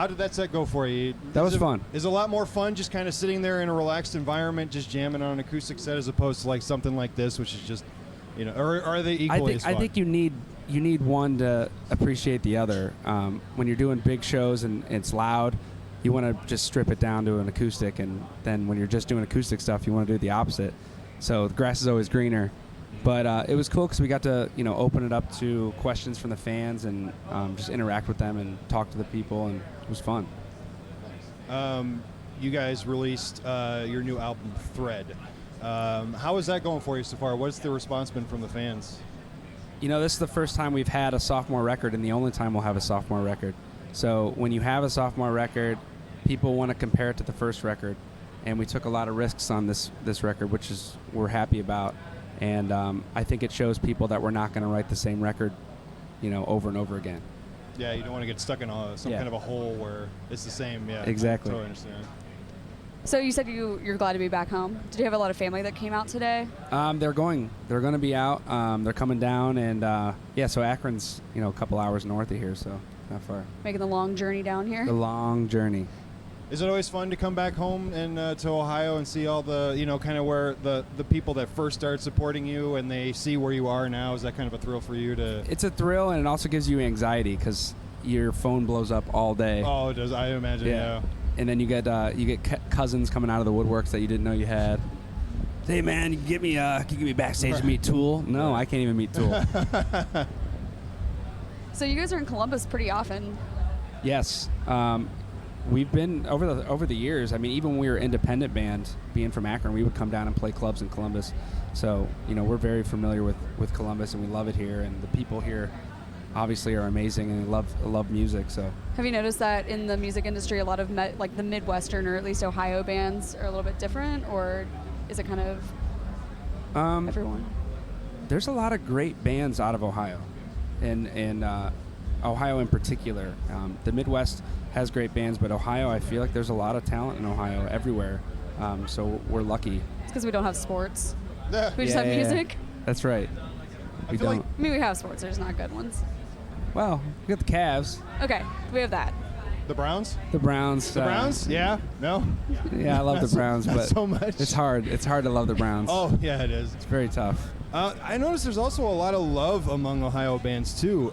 How did that set go for you? That was fun. Is it a lot more fun just kind of sitting there in a relaxed environment, just jamming on an acoustic set, as opposed to like something like this, which is just, or are they equally as fun? I think you need one to appreciate the other. When you're doing big shows and it's loud, you want to just strip it down to an acoustic, and then when you're just doing acoustic stuff, you want to do the opposite. So the grass is always greener. But it was cool because we got to open it up to questions from the fans and just interact with them and talk to the people, and it was fun. You guys released your new album, Thread. How is that going for you so far? What's the response been from the fans? This is the first time we've had a sophomore record, and the only time we'll have a sophomore record. So when you have a sophomore record, people want to compare it to the first record, and we took a lot of risks on this record, which is we're happy about. And I think it shows people that we're not going to write the same record, over and over again. Yeah, you don't want to get stuck in some kind of a hole where it's the same. Yeah, exactly. I totally understand. So you said you're glad to be back home. Did you have a lot of family that came out today? They're going to be out. They're coming down, and so Akron's a couple hours north of here, so not far. Making the long journey down here. The long journey. Is it always fun to come back home and to Ohio and see all the, kind of where the people that first started supporting you and they see where you are now? Is that kind of a thrill for you to? It's a thrill, and it also gives you anxiety because your phone blows up all day. Oh, it does. I imagine. Yeah. And then you get cousins coming out of the woodworks that you didn't know you had. Hey man, can you get me backstage to meet Tool? No, I can't even meet Tool. So you guys are in Columbus pretty often. Yes. We've been over the years. I mean, even when we were an independent band, being from Akron, we would come down and play clubs in Columbus. So, we're very familiar with Columbus, and we love it here. And the people here, obviously, are amazing, and love music. So, have you noticed that in the music industry, a lot of the Midwestern or at least Ohio bands are a little bit different, or is it kind of everyone? There's a lot of great bands out of Ohio, and Ohio in particular. The Midwest has great bands, but Ohio, I feel like there's a lot of talent in Ohio everywhere. So we're lucky. It's because we don't have sports. We just have music. That's right. We don't. We have sports. There's not good ones. Well, we got the Cavs. Okay, we have that. The Browns? The Browns. The Browns? Yeah? No? Yeah, I love the Browns, but so much. It's hard. It's hard to love the Browns. Oh, yeah, it is. It's very tough. I noticed there's also a lot of love among Ohio bands, too.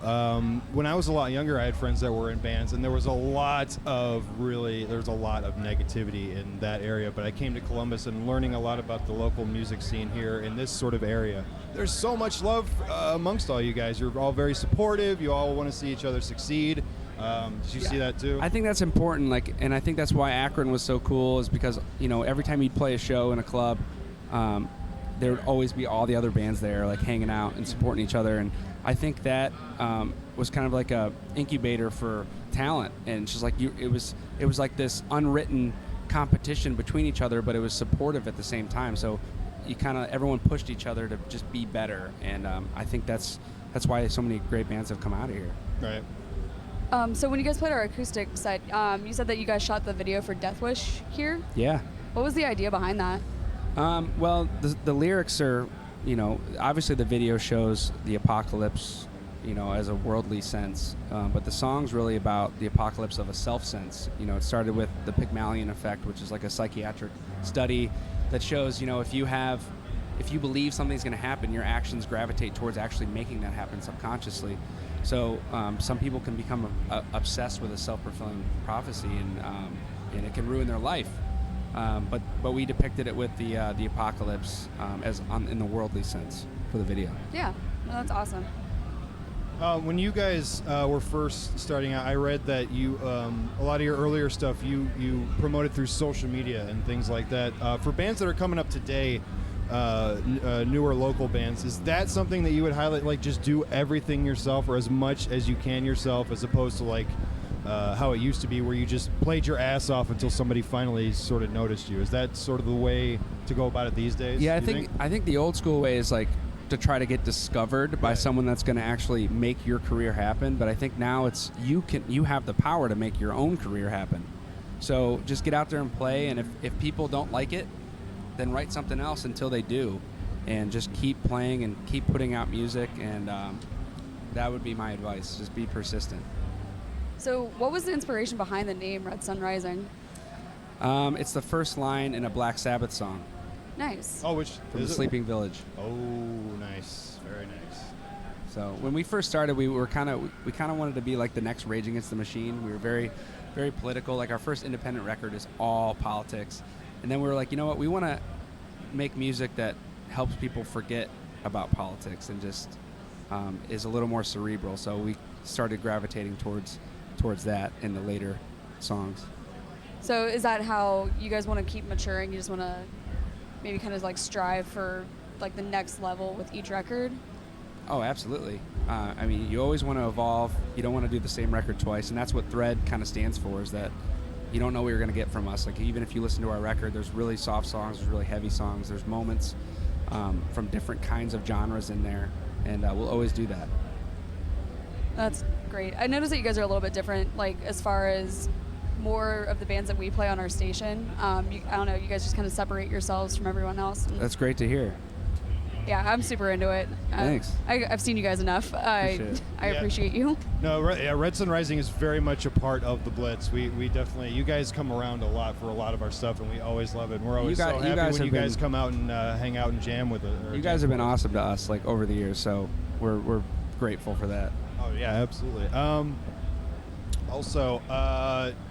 When I was a lot younger, I had friends that were in bands, and there was a lot of negativity in that area. But I came to Columbus and learning a lot about the local music scene here in this sort of area. There's so much love amongst all you guys. You're all very supportive. You all want to see each other succeed. Did you see that, too? I think that's important, and I think that's why Akron was so cool, is because, every time you'd play a show in a club, there would always be all the other bands there, hanging out and supporting each other. And I think that was kind of like a incubator for talent. And it's just it was like this unwritten competition between each other, but it was supportive at the same time. So everyone pushed each other to just be better. And I think that's why so many great bands have come out of here. Right. So when you guys played our acoustic set, you said that you guys shot the video for Death Wish here? Yeah. What was the idea behind that? Well, the lyrics are, obviously the video shows the apocalypse, as a worldly sense. But the song's really about the apocalypse of a self sense. It started with the Pygmalion effect, which is like a psychiatric study that shows, if you believe something's going to happen, your actions gravitate towards actually making that happen subconsciously. So some people can become obsessed with a self-fulfilling prophecy, and it can ruin their life. But we depicted it with the apocalypse in the worldly sense for the video. Yeah, that's awesome. When you guys were first starting out, I read that you a lot of your earlier stuff you promoted through social media and things like that. For bands that are coming up today, newer local bands, is that something that you would highlight? Just do everything yourself, or as much as you can yourself, as opposed to how it used to be, where you just played your ass off until somebody finally sort of noticed you. Is that sort of the way to go about it these days? Yeah, I think the old school way is to try to get discovered by someone that's going to actually make your career happen. But I think now it's you have the power to make your own career happen. So just get out there and play, and if people don't like it, then write something else until they do, and just keep playing and keep putting out music, and that would be my advice. Just be persistent. So what was the inspiration behind the name Red Sun Rising? It's the first line in a Black Sabbath song Nice. Oh, which from is the it? Sleeping Village. Oh, nice. Very nice. So when we first started, we kind of wanted to be like the next Rage Against the Machine. We were very, very political. Like our first independent record is all politics, and then we were like, you know what? We want to make music that helps people forget about politics and just is a little more cerebral. So we started gravitating towards that in the later songs. So is that how you guys want to keep maturing? You just want to maybe kind of like strive for like the next level with each record? Oh, absolutely. I mean, you always want to evolve. You don't want to do the same record twice, and that's what Thread kind of stands for, is that you don't know what you're going to get from us. Like, even if you listen to our record, there's really soft songs, there's really heavy songs, there's moments from different kinds of genres in there, and we'll always do that. That's great. I noticed that you guys are a little bit different, like as far as more of the bands that we play on our station. I don't know, you guys just kind of separate yourselves from everyone else. That's great to hear. Yeah, I'm super into it. Thanks. I've seen you guys enough. I appreciate you. No, Red Sun Rising is very much a part of the Blitz. We definitely, you guys come around a lot for a lot of our stuff, and we always love it. And we're always so happy when you guys come out and hang out and jam with it. You guys have been awesome to us, like, over the years, so we're grateful for that. Oh yeah, absolutely. Also,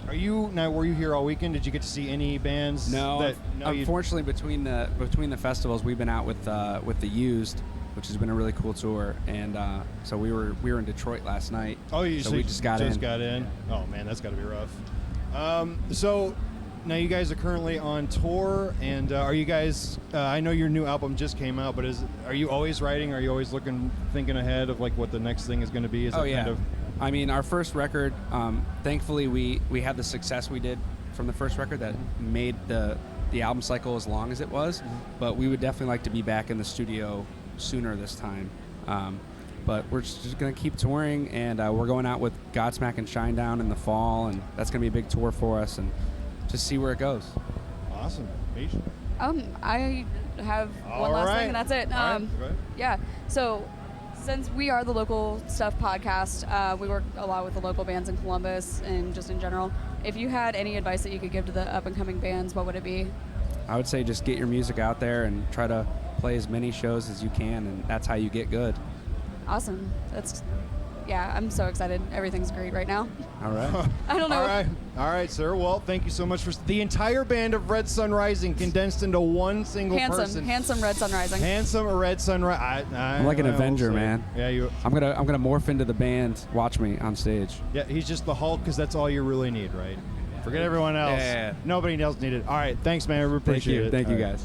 were you here all weekend? Did you get to see any bands? No. Unfortunately, between the festivals, we've been out with the Used, which has been a really cool tour, and so we were in Detroit last night. Oh, we just got in. Oh man, that's got to be rough. So now you guys are currently on tour, and are you guys? I know your new album just came out, but are you always writing? Are you always thinking ahead of like what the next thing is going to be? I mean, our first record, thankfully we had the success we did from the first record that made the album cycle as long as it was, but we would definitely like to be back in the studio sooner this time. But we're just going to keep touring, and we're going out with Godsmack and Shinedown in the fall, and that's going to be a big tour for us, and just see where it goes. Awesome. Misha? I have one last thing, and that's it. All right. Go ahead. Yeah, so since we are the Local Stuff podcast, we work a lot with the local bands in Columbus and just in general. If you had any advice that you could give to the up-and-coming bands, what would it be? I would say just get your music out there and try to play as many shows as you can, and that's how you get good. Awesome. I'm so excited. Everything's great right now. All right. I don't know. All right, sir. Well, thank you so much for the entire band of Red Sun Rising condensed into one single person. Handsome Red Sun Rising. Handsome Red Sun Rising. I'm like an Avenger, man. Yeah, I'm gonna morph into the band. Watch me on stage. Yeah, he's just the Hulk because that's all you really need, right? Forget everyone else. Yeah. Nobody else needed. All right, thanks, man. We appreciate it. Thank you, guys.